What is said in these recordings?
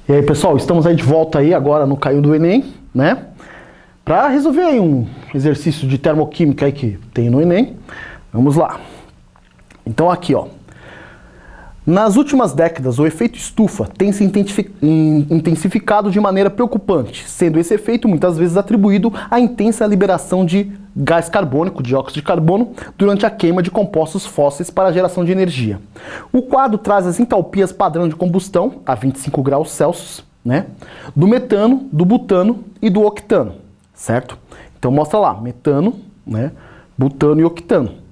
E aí, pessoal, estamos aí de volta aí agora no Caiu do Enem, né? Para resolver aí um exercício de termoquímica aí que tem no Enem. Vamos lá. Então aqui, ó. Nas últimas décadas, o efeito estufa tem se intensificado de maneira preocupante, sendo esse efeito muitas vezes atribuído à intensa liberação de gás carbônico, dióxido de carbono, durante a queima de compostos fósseis para a geração de energia. O quadro traz as entalpias padrão de combustão, a 25 graus Celsius, né, do metano, do butano e do octano, certo? Então mostra lá, metano, né, butano e octano.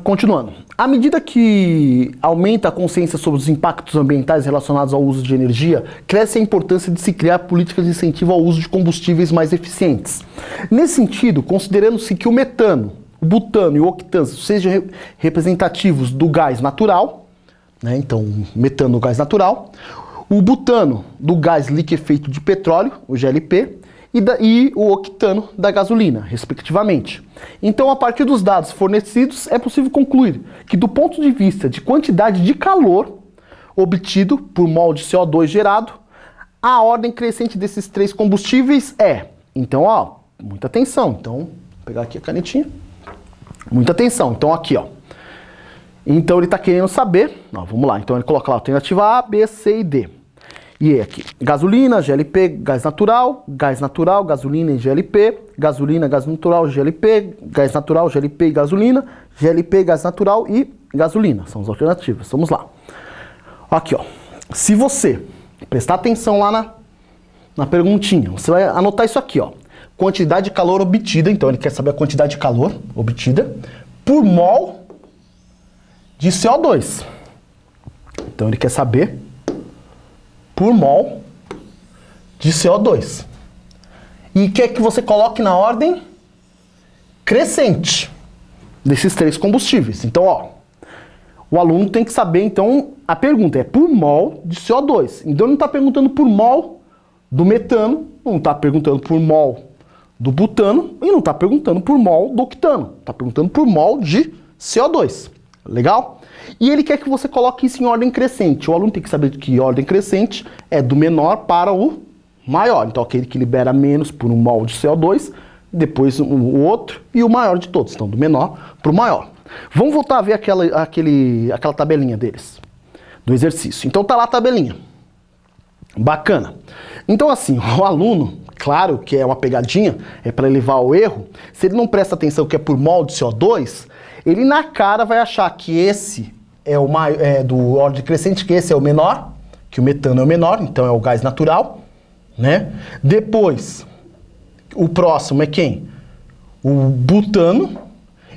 Continuando. À medida que aumenta a consciência sobre os impactos ambientais relacionados ao uso de energia, cresce a importância de se criar políticas de incentivo ao uso de combustíveis mais eficientes. Nesse sentido, considerando-se que o metano, o butano e o octano sejam representativos do gás natural, né, então metano do gás natural, o butano do gás liquefeito de petróleo, o GLP, e o octano da gasolina, respectivamente. Então, a partir dos dados fornecidos, é possível concluir que, do ponto de vista de quantidade de calor obtido por mol de CO2 gerado, a ordem crescente desses três combustíveis é... Então, ó, muita atenção. Então, vou pegar aqui a canetinha. Muita atenção. Então, aqui, ó. Então, ele está querendo saber... Ó, vamos lá. Então, ele coloca lá a alternativa A, B, C e D. E é aqui, gasolina, GLP, gás natural, gasolina e GLP, gasolina, gás natural, GLP, gás natural, GLP e gasolina, GLP, gás natural e gasolina. São as alternativas. Vamos lá. Aqui, ó. Se você prestar atenção lá na perguntinha, você vai anotar isso aqui, ó. Quantidade de calor obtida, então ele quer saber a quantidade de calor obtida por mol de CO2. Então ele quer saber por mol de CO2. E quer que você coloque na ordem crescente desses três combustíveis. Então, ó, o aluno tem que saber, então, a pergunta é por mol de CO2. Então, ele não está perguntando por mol do metano, não está perguntando por mol do butano e não está perguntando por mol do octano. Está perguntando por mol de CO2. Legal? E ele quer que você coloque isso em ordem crescente. O aluno tem que saber que ordem crescente é do menor para o maior. Então, aquele que libera menos por um mol de CO2, depois o outro e o maior de todos. Então, do menor para o maior. Vamos voltar a ver aquela tabelinha deles, do exercício. Então, tá lá a tabelinha. Bacana. Então, assim, o aluno, claro que é uma pegadinha, é para levar ao erro. Se ele não presta atenção que é por mol de CO2, ele na cara vai achar que esse é o maior, do ordem crescente, que esse é o menor, que o metano é o menor, então é o gás natural, né? Depois, o próximo é quem? O butano.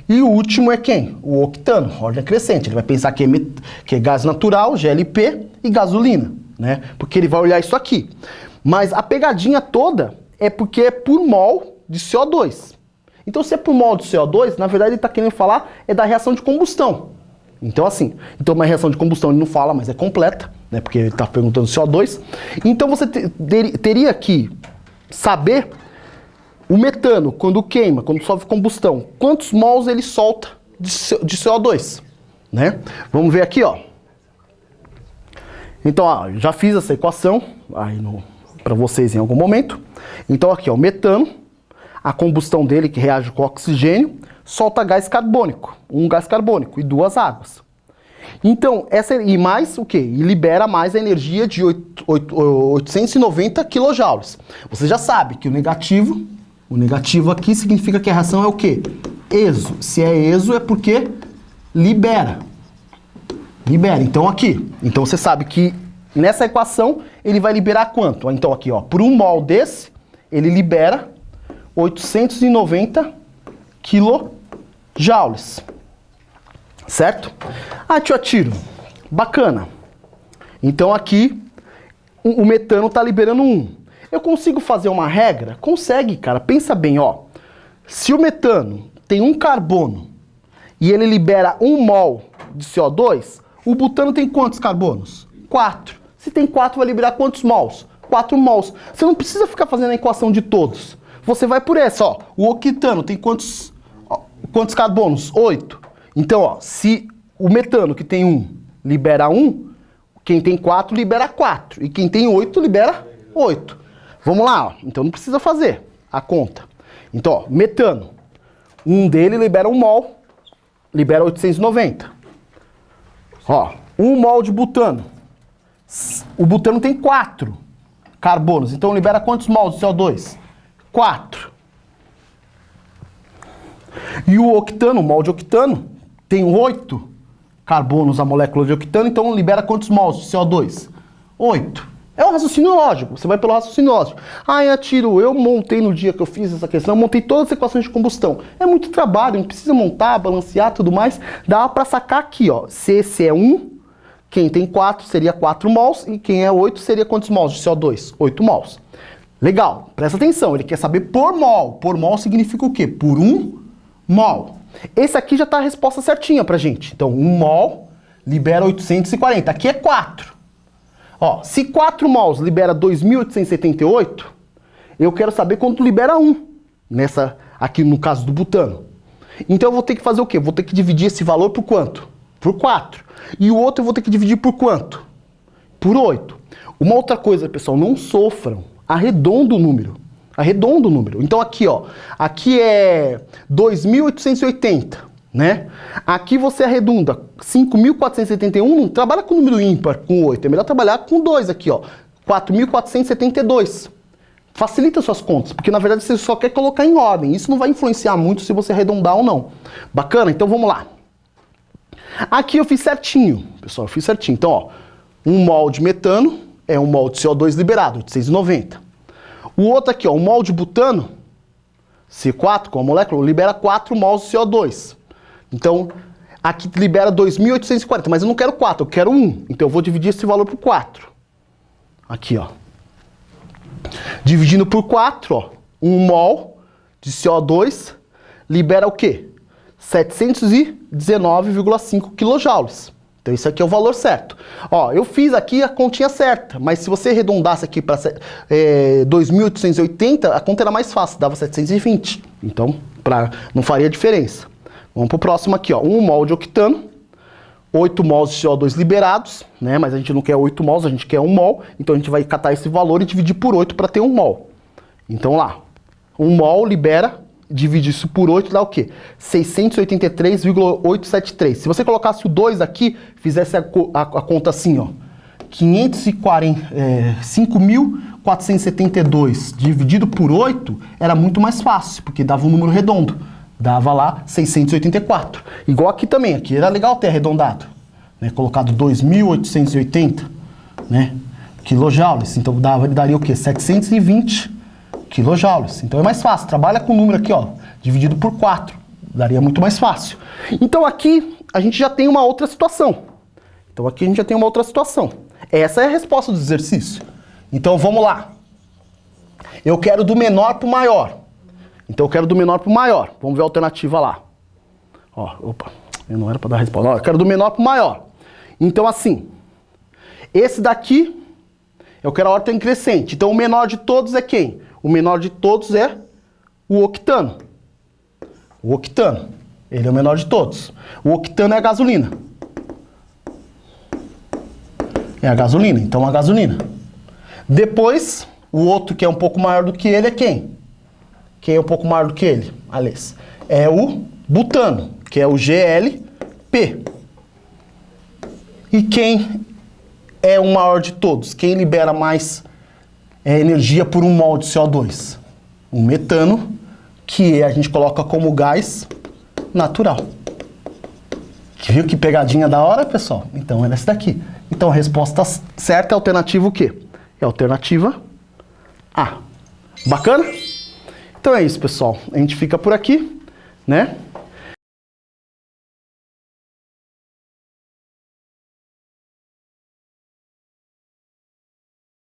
E o último é quem? O octano, ordem crescente. Ele vai pensar que é gás natural, GLP e gasolina, né? Porque ele vai olhar isso aqui. Mas a pegadinha toda é porque é por mol de CO2. Então, se é por mol de CO2, na verdade ele está querendo falar é da reação de combustão. Então, assim, então uma reação de combustão ele não fala, mas é completa, né? Porque ele está perguntando CO2. Então, você teria que saber o metano, quando queima, quando sofre combustão, quantos mols ele solta de CO2, né? Vamos ver aqui, ó. Então, ó, já fiz essa equação aí para vocês em algum momento. Então, aqui, ó, o metano, a combustão dele, que reage com oxigênio, solta gás carbônico, um gás carbônico e duas águas. Então, e mais o quê? E libera mais a energia de 890 kJ. Você já sabe que o negativo aqui significa que a reação é o quê? Exo. Se é exo é porque libera. Então aqui. Então você sabe que nessa equação ele vai liberar quanto? Então aqui, ó, por um mol desse, ele libera 890 kJ. Certo? Ah, tio Atiro, bacana. Então aqui o metano está liberando 1. Eu consigo fazer uma regra? Consegue, cara. Pensa bem, ó. Se o metano tem um carbono e ele libera 1 mol de CO2, o butano tem quantos carbonos? 4. Se tem 4, vai liberar quantos mols? 4 mols. Você não precisa ficar fazendo a equação de todos. Você vai por essa, ó. O octano tem quantos carbonos? 8. Então, ó, se o metano que tem 1 libera 1, Quem tem 4 libera 4. E quem tem 8 libera 8. Vamos lá, ó. Então não precisa fazer a conta. Então, ó, metano. Um dele libera 1 mol, libera 890. Ó, 1 mol de butano. O butano tem 4 carbonos. Então libera quantos mols de CO2? 4. E o octano, o mol de octano, tem 8 carbonos a molécula de octano, então libera quantos mols de CO2? 8. É um raciocínio lógico, você vai pelo raciocínio lógico. Tiro, eu montei no dia que eu fiz essa questão, eu montei todas as equações de combustão. É muito trabalho, não precisa montar, balancear, tudo mais. Dá pra sacar aqui, ó. Se esse é 1, quem tem 4 seria 4 mols, e quem é 8 seria quantos mols de CO2? 8 mols. Legal, presta atenção, ele quer saber por mol. Por mol significa o quê? Por 1 mol. Esse aqui já tá a resposta certinha pra gente. Então, 1 mol libera 840. Aqui é 4. Ó, se 4 mols libera 2.878, eu quero saber quanto libera 1. Aqui no caso do butano. Então eu vou ter que fazer o quê? Vou ter que dividir esse valor por quanto? Por 4. E o outro eu vou ter que dividir por quanto? Por 8. Uma outra coisa, pessoal, não sofram. Arredonda o número. Arredonda o número. Então aqui, ó. Aqui é 2.880, né? Aqui você arredonda 5.471. Não trabalha com número ímpar, com 8. É melhor trabalhar com 2 aqui, ó. 4.472. Facilita suas contas, porque na verdade você só quer colocar em ordem. Isso não vai influenciar muito se você arredondar ou não. Bacana? Então vamos lá. Aqui eu fiz certinho, pessoal, eu fiz certinho. Então, ó, 1 mol de metano é 1 mol de CO2 liberado, 890. O outro aqui, ó, 1 mol de butano, C4, com a molécula, libera 4 mols de CO2. Então, aqui libera 2.840, mas eu não quero 4, eu quero 1. Então eu vou dividir esse valor por 4. Aqui, ó. Dividindo por 4, ó, 1 mol de CO2 libera o quê? 719,5 kJ. Então isso aqui é o valor certo. Ó, eu fiz aqui a continha certa, mas se você arredondasse aqui para 2.880, a conta era mais fácil, dava 720. Então, não faria diferença. Vamos pro próximo aqui, ó. 1 mol de octano, 8 mols de CO2 liberados, né? Mas a gente não quer 8 mols, a gente quer 1 mol. Então a gente vai catar esse valor e dividir por 8 para ter 1 mol. Então lá, 1 mol libera, divide isso por 8, dá o quê? 683,873. Se você colocasse o 2 aqui, fizesse a conta assim, ó. 5.472 dividido por 8 era muito mais fácil, porque dava um número redondo. Dava lá 684. Igual aqui também, aqui era legal ter arredondado, né? Colocado 2.880, né? Kilojoules. Então daria o quê? 720 kilojoules. Então é mais fácil. Trabalha com o número aqui, ó, dividido por 4. Daria muito mais fácil. Então aqui a gente já tem uma outra situação. Essa é a resposta do exercício. Então vamos lá. Eu quero do menor para o maior. Então eu quero do menor para o maior. Vamos ver a alternativa lá. Ó, opa, eu não era para dar a resposta. Ó, eu quero do menor para o maior. Então assim, esse daqui, eu quero a ordem crescente. Então o menor de todos é quem? O menor de todos é o octano. O octano. Ele é o menor de todos. O octano é a gasolina. É a gasolina. Então a gasolina. Depois, o outro que é um pouco maior do que ele é quem? Quem é um pouco maior do que ele? Aliás, é o butano, que é o GLP. E quem é o maior de todos? Quem libera mais energia por 1 mol de CO2? O metano, que a gente coloca como gás natural. Viu que pegadinha da hora, pessoal? Então é essa daqui. Então a resposta certa é a alternativa o quê? É a alternativa A. Bacana? Então é isso, pessoal. A gente fica por aqui, né?